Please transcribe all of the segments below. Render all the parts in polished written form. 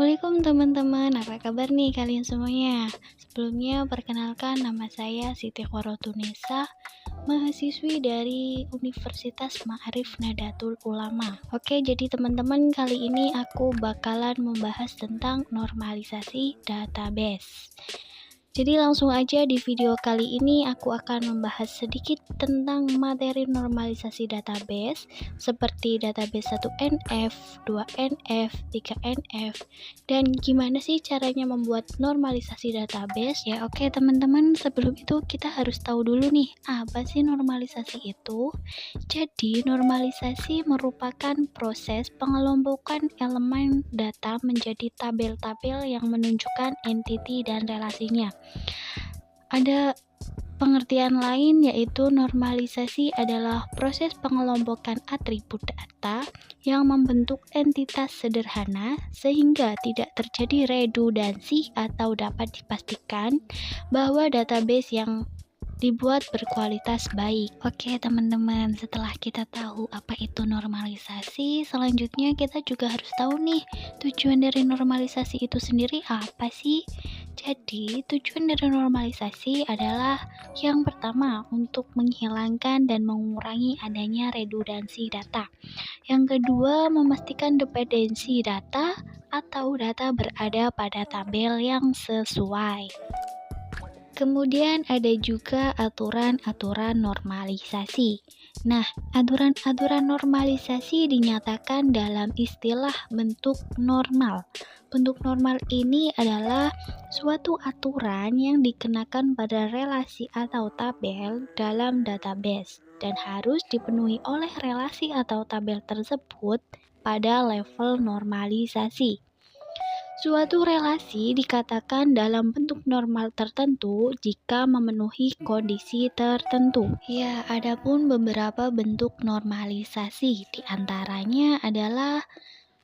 Assalamualaikum teman-teman, apa kabar nih kalian semuanya? Sebelumnya perkenalkan nama saya Siti Khorotunisa, mahasiswi dari Universitas Ma'arif Nadatul Ulama. Oke, jadi teman-teman kali ini aku bakalan membahas tentang normalisasi database. Jadi langsung aja di video kali ini aku akan membahas sedikit tentang materi normalisasi database seperti database 1NF, 2NF, 3NF, dan gimana sih caranya membuat normalisasi database ya. Oke teman-teman, sebelum itu kita harus tahu dulu nih, apa sih normalisasi itu? Jadi normalisasi merupakan proses pengelompokan elemen data menjadi tabel-tabel yang menunjukkan entiti dan relasinya. Ada pengertian lain yaitu normalisasi adalah proses pengelompokan atribut data yang membentuk entitas sederhana sehingga tidak terjadi redundansi atau dapat dipastikan bahwa database yang dibuat berkualitas baik. Oke teman-teman, setelah kita tahu apa itu normalisasi, selanjutnya kita juga harus tahu nih tujuan dari normalisasi itu sendiri apa sih? Jadi tujuan dari normalisasi adalah yang pertama untuk menghilangkan dan mengurangi adanya redundansi data. Yang kedua memastikan dependensi data atau data berada pada tabel yang sesuai. Kemudian ada juga aturan-aturan normalisasi. Nah, aturan-aturan normalisasi dinyatakan dalam istilah bentuk normal. Bentuk normal ini adalah suatu aturan yang dikenakan pada relasi atau tabel dalam database dan harus dipenuhi oleh relasi atau tabel tersebut pada level normalisasi. Suatu relasi dikatakan dalam bentuk normal tertentu jika memenuhi kondisi tertentu. Ya, adapun beberapa bentuk normalisasi, di antaranya adalah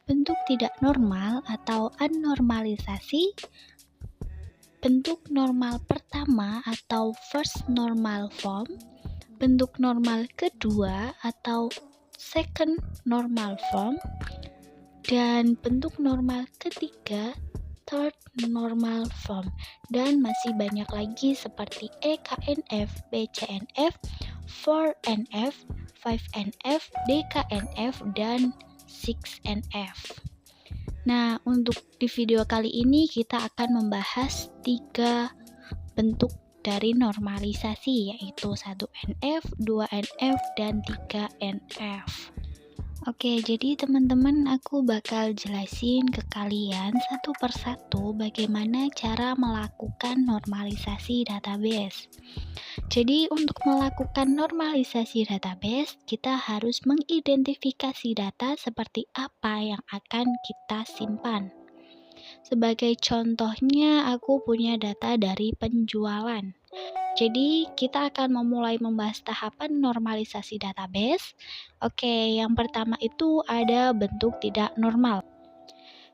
bentuk tidak normal atau anormalisasi, bentuk normal pertama atau first normal form, bentuk normal kedua atau second normal form, dan bentuk normal ketiga, third normal form, dan masih banyak lagi seperti EKNF, BCNF, 4NF, 5NF, DKNF, dan 6NF. Nah, untuk di video kali ini kita akan membahas 3 bentuk dari normalisasi, yaitu 1NF, 2NF, dan 3NF. Oke, jadi teman-teman aku bakal jelasin ke kalian satu persatu bagaimana cara melakukan normalisasi database. Jadi untuk melakukan normalisasi database, kita harus mengidentifikasi data seperti apa yang akan kita simpan. Sebagai contohnya, aku punya data dari penjualan. Jadi, kita akan memulai membahas tahapan normalisasi database. Oke, yang pertama itu ada bentuk tidak normal.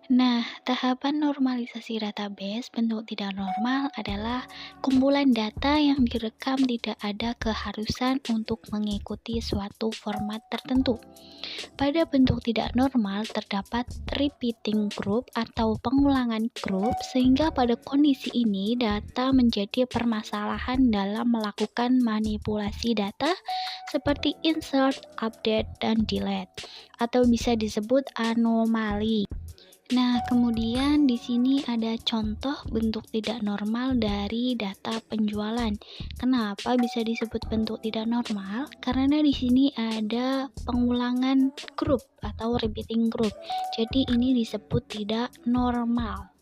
Nah, tahapan normalisasi database bentuk tidak normal adalah kumpulan data yang direkam tidak ada keharusan untuk mengikuti suatu format tertentu. Pada bentuk tidak normal terdapat repeating group atau pengulangan grup, sehingga pada kondisi ini data menjadi permasalahan dalam melakukan manipulasi data seperti insert, update, dan delete, atau bisa disebut anomali. Nah, kemudian di sini ada contoh bentuk tidak normal dari data penjualan. Kenapa bisa disebut bentuk tidak normal? Karena di sini ada pengulangan grup atau repeating group. Jadi ini disebut tidak normal.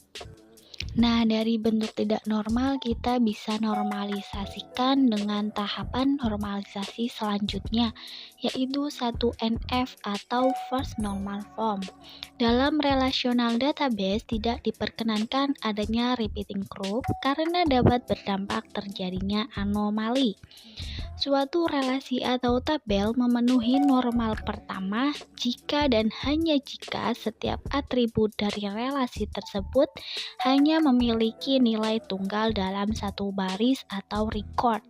Nah, dari bentuk tidak normal kita bisa normalisasikan dengan tahapan normalisasi selanjutnya, yaitu 1NF atau first normal form. Dalam relational database tidak diperkenankan adanya repeating group karena dapat berdampak terjadinya anomali. Suatu relasi atau tabel memenuhi normal pertama jika dan hanya jika setiap atribut dari relasi tersebut hanya memiliki nilai tunggal dalam satu baris atau record.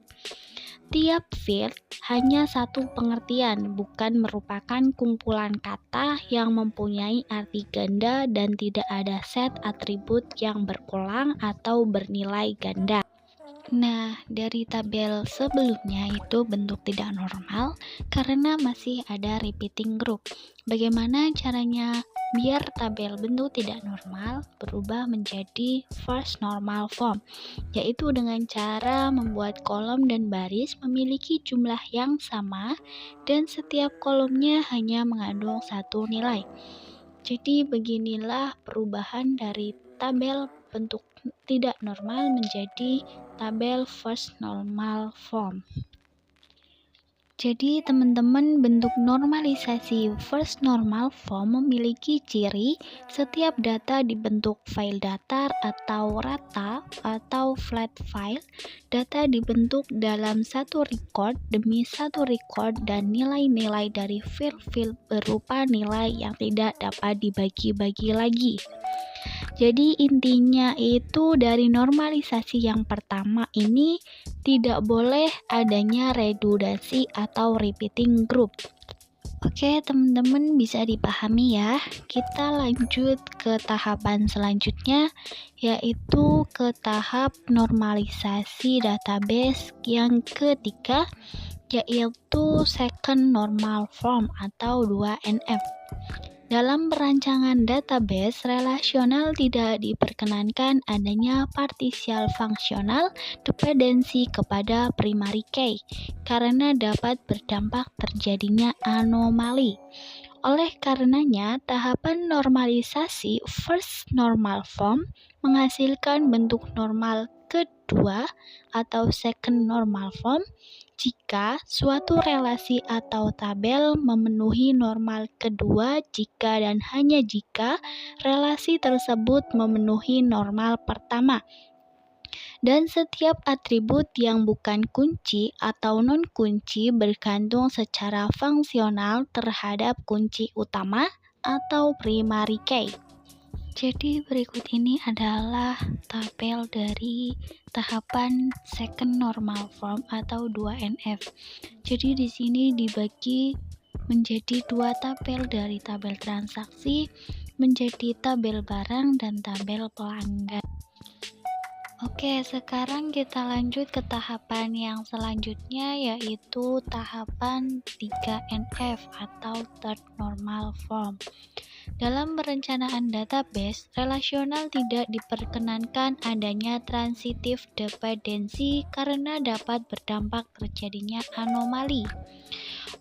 Tiap field hanya satu pengertian, bukan merupakan kumpulan kata yang mempunyai arti ganda dan tidak ada set atribut yang berulang atau bernilai ganda. Nah, dari tabel sebelumnya itu bentuk tidak normal karena masih ada repeating group. Bagaimana caranya biar tabel bentuk tidak normal berubah menjadi first normal form, yaitu dengan cara membuat kolom dan baris memiliki jumlah yang sama dan setiap kolomnya hanya mengandung satu nilai. Jadi beginilah perubahan dari tabel bentuk tidak normal menjadi tabel first normal form. Jadi teman-teman, bentuk normalisasi first normal form memiliki ciri setiap data dibentuk file datar atau rata atau flat file. Data dibentuk dalam satu record demi satu record dan nilai-nilai dari field-field berupa nilai yang tidak dapat dibagi-bagi lagi. Jadi intinya itu dari normalisasi yang pertama ini tidak boleh adanya redundansi atau repeating group. Oke teman-teman, bisa dipahami ya. Kita lanjut ke tahapan selanjutnya, yaitu ke tahap normalisasi database yang ketiga, yaitu second normal form atau 2NF. Dalam perancangan database relasional tidak diperkenankan adanya partial functional dependency kepada primary key karena dapat berdampak terjadinya anomali. Oleh karenanya, tahapan normalisasi first normal form menghasilkan bentuk normal kedua atau second normal form jika suatu relasi atau tabel memenuhi normal kedua jika dan hanya jika relasi tersebut memenuhi normal pertama. Dan setiap atribut yang bukan kunci atau non-kunci bergantung secara fungsional terhadap kunci utama atau primary key. Jadi berikut ini adalah tabel dari tahapan second normal form atau 2NF. Jadi di sini dibagi menjadi dua tabel, dari tabel transaksi menjadi tabel barang dan tabel pelanggan. Oke, sekarang kita lanjut ke tahapan yang selanjutnya, yaitu tahapan 3NF atau third normal form. Dalam perencanaan database, relasional tidak diperkenankan adanya transitive dependency karena dapat berdampak terjadinya anomali.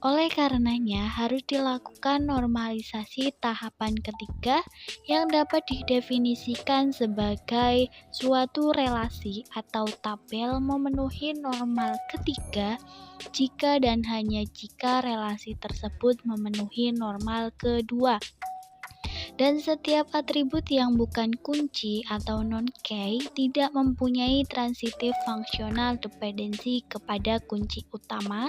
Oleh karenanya, harus dilakukan normalisasi tahapan ketiga yang dapat didefinisikan sebagai suatu relasi atau tabel memenuhi normal ketiga jika dan hanya jika relasi tersebut memenuhi normal kedua. Dan setiap atribut yang bukan kunci atau non-key tidak mempunyai transitive functional dependency kepada kunci utama.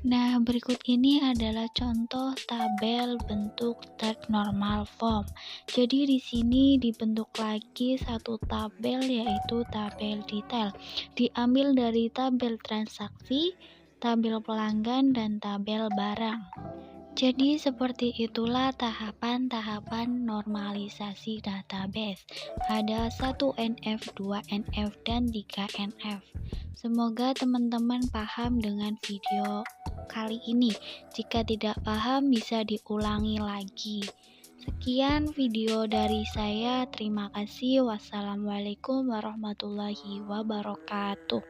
Nah, berikut ini adalah contoh tabel bentuk third normal form. Jadi di sini dibentuk lagi satu tabel, yaitu tabel detail. Diambil dari tabel transaksi, tabel pelanggan, dan tabel barang. Jadi seperti itulah tahapan-tahapan normalisasi database. Ada 1NF, 2NF, dan 3NF. Semoga teman-teman paham dengan video kali ini. Jika tidak paham bisa diulangi lagi. Sekian video dari saya. Terima kasih. Wassalamualaikum warahmatullahi wabarakatuh.